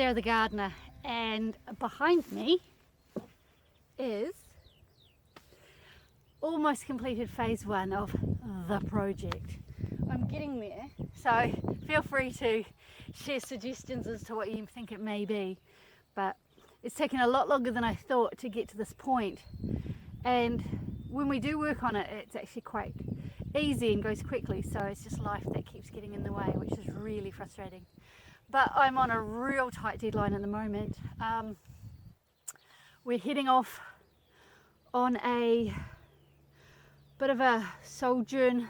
Claire the gardener, and behind me is almost completed phase 1 of the project. I'm getting there, so feel free to share suggestions as to what you think it may be, but it's taken a lot longer than I thought to get to this point, and when we do work on it, it's actually quite easy and goes quickly, so it's just life that keeps getting in the way, which is really frustrating. But I'm on a real tight deadline at the moment. We're heading off on a bit of a sojourn.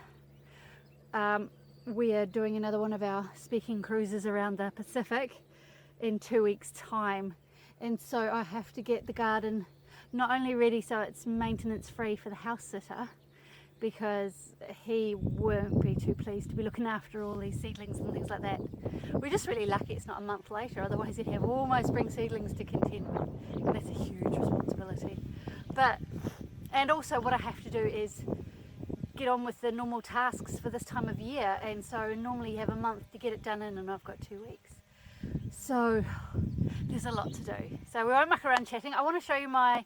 We are doing another one of our speaking cruises around the Pacific in 2 weeks' time, and so I have to get the garden not only ready so it's maintenance free for the house sitter, because he won't be too pleased to be looking after all these seedlings and things like that. We're just really lucky it's not a month later, otherwise he'd have all my spring seedlings to contend with, and that's a huge responsibility. And also what I have to do is get on with the normal tasks for this time of year, and so normally you have a month to get it done in, and I've got 2 weeks. So there's a lot to do. So we won't muck around chatting. I want to show you my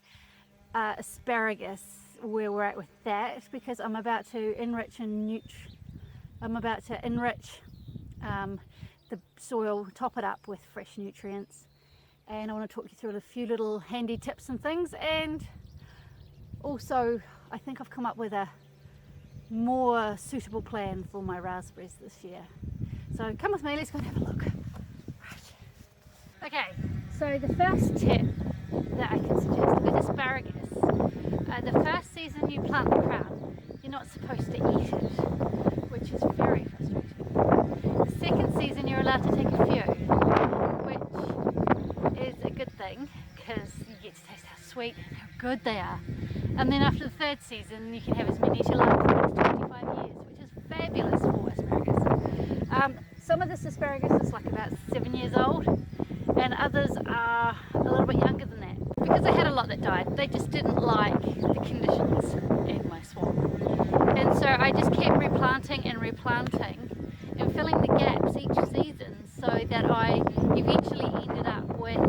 asparagus, where we're at with that, because I'm about to enrich the soil, top it up with fresh nutrients, and I want to talk you through a few little handy tips and things, and also I think I've come up with a more suitable plan for my raspberries this year. So come with me, let's go and have a look. Right. Okay, so the first tip that I can suggest with asparagus, the first season you plant the crown, you're not supposed to eat it, which is very frustrating. The second season you're allowed to take a few, which is a good thing because you get to taste how sweet and how good they are. And then after the third season you can have as many as you like for the next 25 years, which is fabulous for asparagus. Some of this asparagus is like about 7 years old, and others are a little bit younger than that. Because I had a lot that died, they just didn't like the conditions in my swamp. And so I just kept replanting and filling the gaps each season, so that I eventually ended up with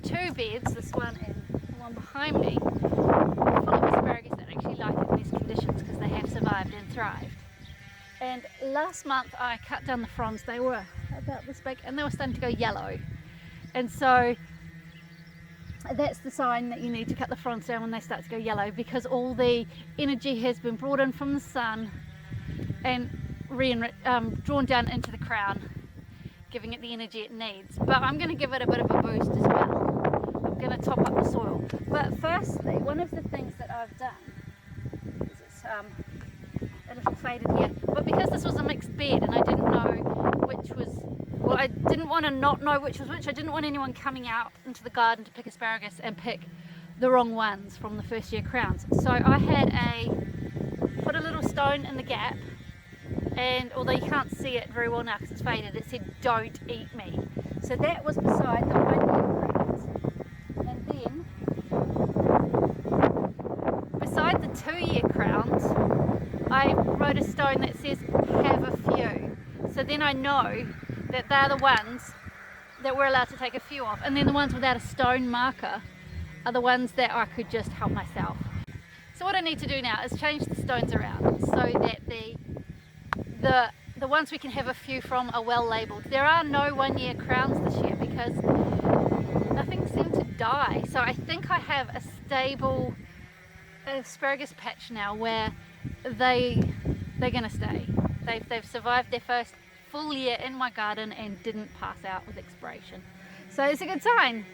2 beds, this one and the one behind me, full of asparagus that actually like it in these conditions because they have survived and thrived. And last month I cut down the fronds. They were about this big and they were starting to go yellow. And so that's the sign that you need to cut the fronds down when they start to go yellow, because all the energy has been brought in from the sun and drawn down into the crown, giving it the energy it needs. But I'm going to give it a bit of a boost as well. I'm going to top up the soil. But firstly, one of the things that I've done is it's a little faded here, but because this was a mixed bed and I didn't know which was, well, I didn't want to not know which was which. I didn't want anyone coming out into the garden to pick asparagus and pick the wrong ones from the first year crowns. So I had put a little stone in the gap, and although you can't see it very well now because it's faded, it said "Don't eat me." So that was beside the 1 year crowns, and then beside the 2 year crowns I wrote a stone that says "Have a few." So then I know that they're the ones that we're allowed to take a few of, and then the ones without a stone marker are the ones that I could just help myself. So what I need to do now is change the stones around so that the ones we can have a few from are well labelled. There are no 1 year crowns this year because nothing seemed to die. So I think I have a stable asparagus patch now where they're going to stay. They've survived their first full year in my garden and didn't pass out with expiration. So it's a good sign.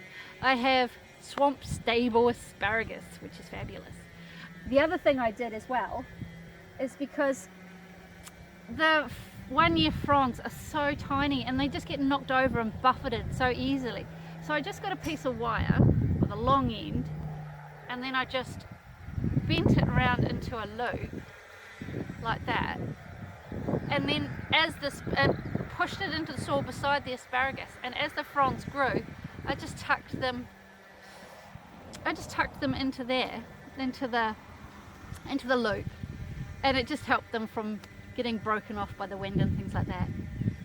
I have swamp stable asparagus, which is fabulous. The other thing I did as well is because the 1 year fronds are so tiny and they just get knocked over and buffeted so easily. So I just got a piece of wire with a long end, and then I just bent it around into a loop like that, and then pushed it into the soil beside the asparagus, and as the fronds grew I just tucked them into there, into the loop, and it just helped them from getting broken off by the wind and things like that,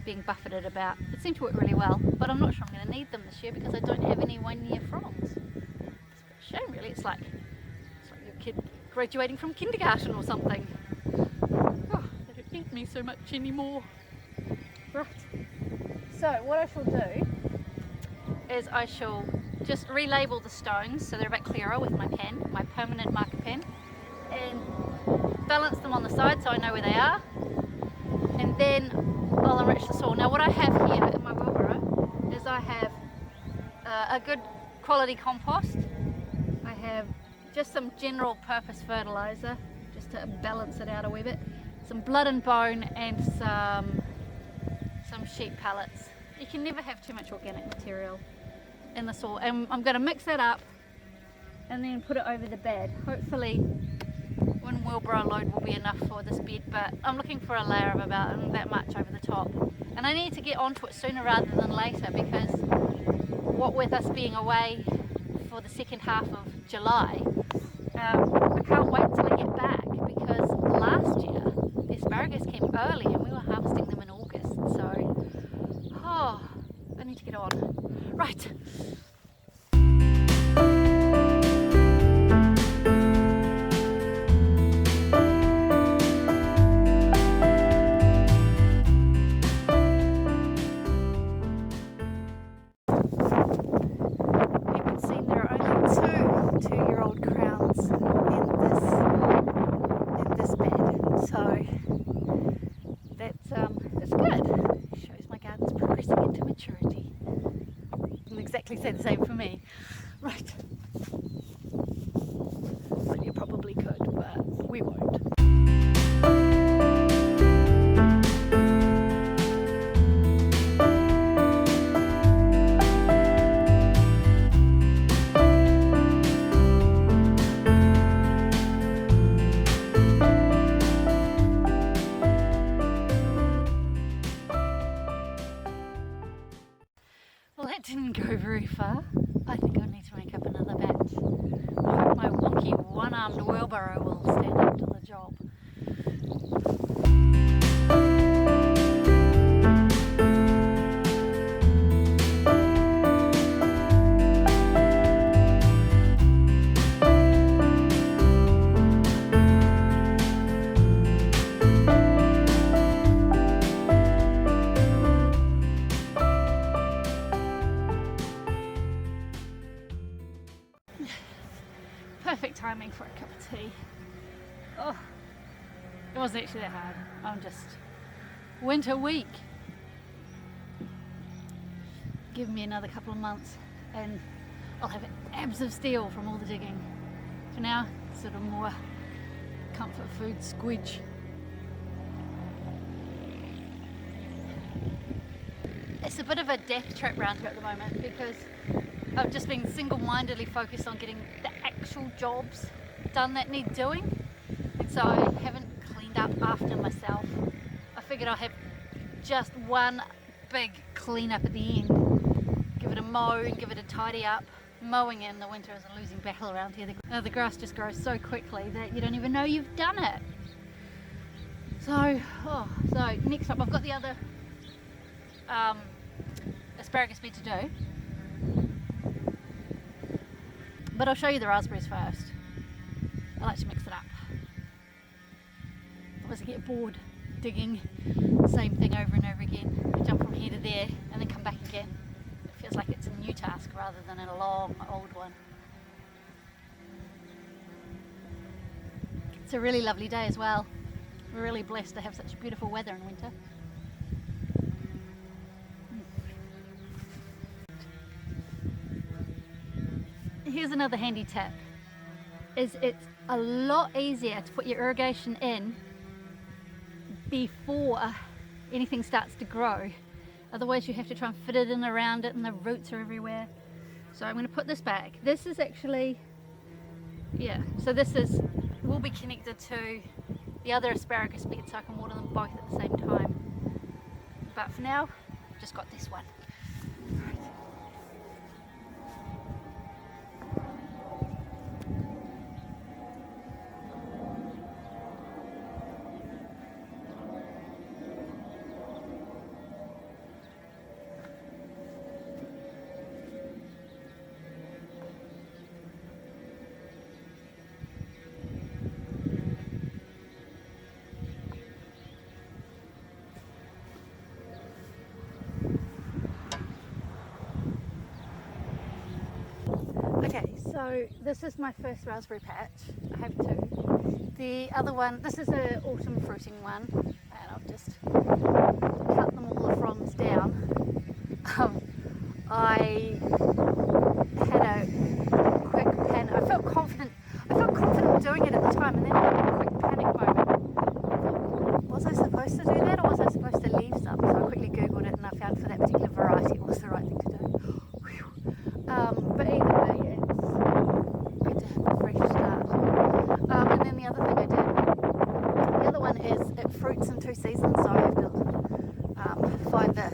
being buffeted about. It seemed to work really well, but I'm not sure I'm going to need them this year because I don't have any 1 year fronds. It's a shame really, it's like your kid graduating from kindergarten or something. Oh, they don't need me so much anymore. Right, so what I shall do is I shall just relabel the stones so they're a bit clearer with my pen, my permanent marker pen, and balance them on the side so I know where they are, and then I'll enrich the soil. Now what I have here in my wheelbarrow is I have a good quality compost. I have just some general purpose fertilizer just to balance it out a wee bit, some blood and bone, and some sheep pellets. You can never have too much organic material in the soil, and I'm going to mix that up and then put it over the bed. Hopefully 1 wheelbarrow load will be enough for this bed, but I'm looking for a layer of about that much over the top, and I need to get onto it sooner rather than later because what with us being away for the second half of July, I can't wait till I get back because last year the asparagus came early and we were harvesting them in August, so I need to get on. Right. Exactly say the same for me. Right. Well, you probably could, but we won't. Well, that didn't go very far. I think I need to make up another batch. I hope my wonky one-armed wheelbarrow will stand up to the job. Perfect timing for a cup of tea. Oh, it wasn't actually that hard. I'm just winter weak. Give me another couple of months and I'll have abs of steel from all the digging. For now, sort of more comfort food squidge. It's a bit of a death trap round here at the moment because I've just been single-mindedly focused on getting the actual jobs done that need doing, and so I haven't cleaned up after myself. I figured I'll have just one big clean up at the end, give it a mow and give it a tidy up. Mowing in the winter is a losing battle around here. The grass just grows so quickly that you don't even know you've done it. So next up I've got the other asparagus bed to do. But I'll show you the raspberries first. I like to mix it up. Otherwise I get bored digging the same thing over and over again. I jump from here to there and then come back again. It feels like it's a new task rather than a long old one. It's a really lovely day as well. We're really blessed to have such beautiful weather in winter. Here's another handy tip, is it's a lot easier to put your irrigation in before anything starts to grow. Otherwise you have to try and fit it in around it and the roots are everywhere. So I'm going to put this back. This is actually, so this will be connected to the other asparagus bed so I can water them both at the same time. But for now, I've just got this one. So this is my first raspberry patch. I have two. The other one, this is an autumn fruiting one, and I've just cut them all the fronds down. I had a quick pan. I felt confident doing it at the time, and then I had a quick panic moment. I thought, was I supposed to do that, or was I supposed to leave some? So I quickly googled it, and I found for that particular variety it was the right thing to do. But either way, it's good to have a fresh start. And then the other thing I did, the other one is it fruits in 2 seasons, so I have to find the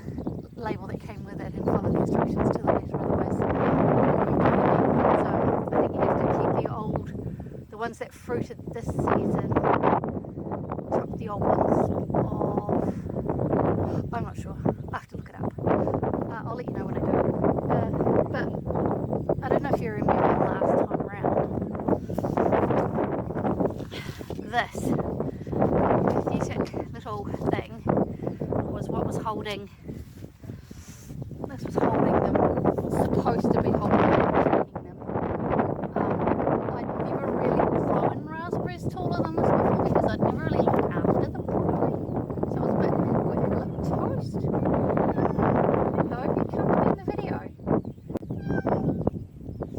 label that came with it and follow the instructions to the letter, otherwise so I think you have to keep the ones that fruited this season, chop the old ones off. I'm not sure, I have to look it up. I'll let you know when I do. But I don't know if you remember last time round, this pathetic little thing was what was holding. This was holding them, supposed to be holding them, keeping them. I'd never really grown raspberries taller than this before because I'd never really looked after them properly. So I was a bit like toast. I hope you come in the video.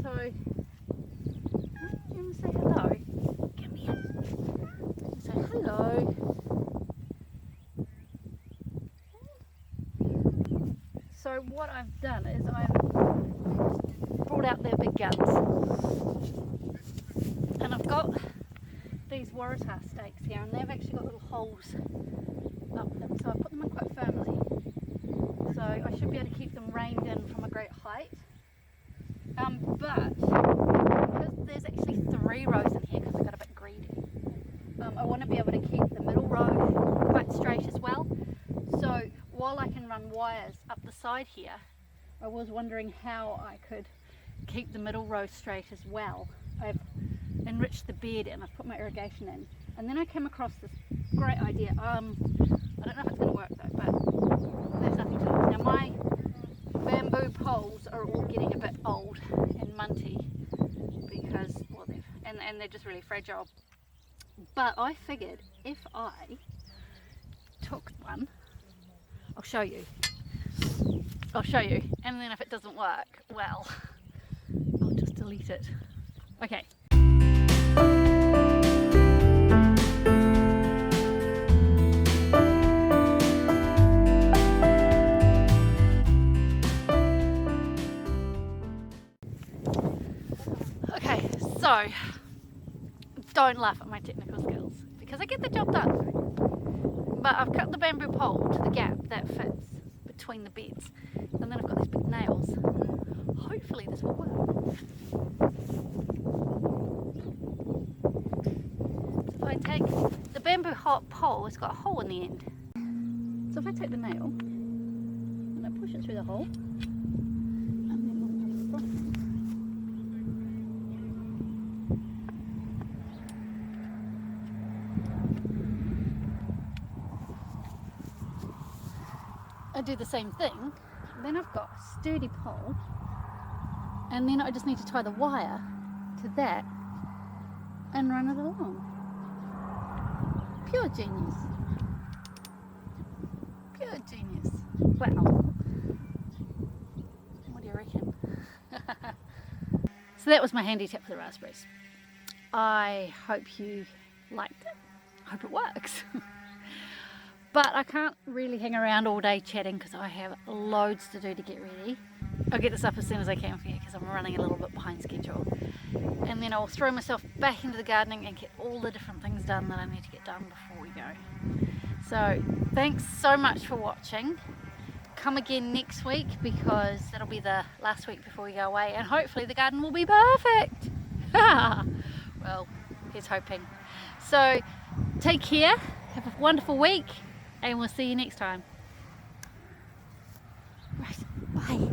So, you want to say hello? Come here. Say hello. So what I've done is I've brought out their big guts, and I've got these waratah stakes here, and they've actually got little holes up them, so I put them in quite firmly, so I should be able to keep them reined in from a great height. But because there's actually 3 rows in here, because I got a bit greedy, I want to be able to keep the middle row quite straight as well. So while I can run wires up the side here, I was wondering how I could keep the middle row straight as well. I've enriched the bed and I've put my irrigation in, and then I came across this great idea. I don't know if it's going to work though, but there's nothing to it. Now my bamboo poles are all getting a bit old and munty because, well, and they're just really fragile. But I figured if I took one, I'll show you, and then if it doesn't work, well, I'll just delete it. Okay. Okay, so don't laugh at my technical skills because I get the job done. But I've cut the bamboo pole to the gap that fits between the beds, and then I've got these big nails. Hopefully this will work. So if I take the bamboo pole, it's got a hole in the end. So if I take the nail and I push it through the hole, and then on the front, I do the same thing, then I've got a sturdy pole, and then I just need to tie the wire to that and run it along. Pure genius. Pure genius. Wow. What do you reckon? So that was my handy tip for the raspberries. I hope you liked it. I hope it works. But I can't really hang around all day chatting because I have loads to do to get ready. I'll get this up as soon as I can for you because I'm running a little bit behind schedule. And then I'll throw myself back into the gardening and get all the different things done that I need to get done before we go. So thanks so much for watching. Come again next week because that'll be the last week before we go away, and hopefully the garden will be perfect. Well, here's hoping. So take care, have a wonderful week, and we'll see you next time. Right, bye.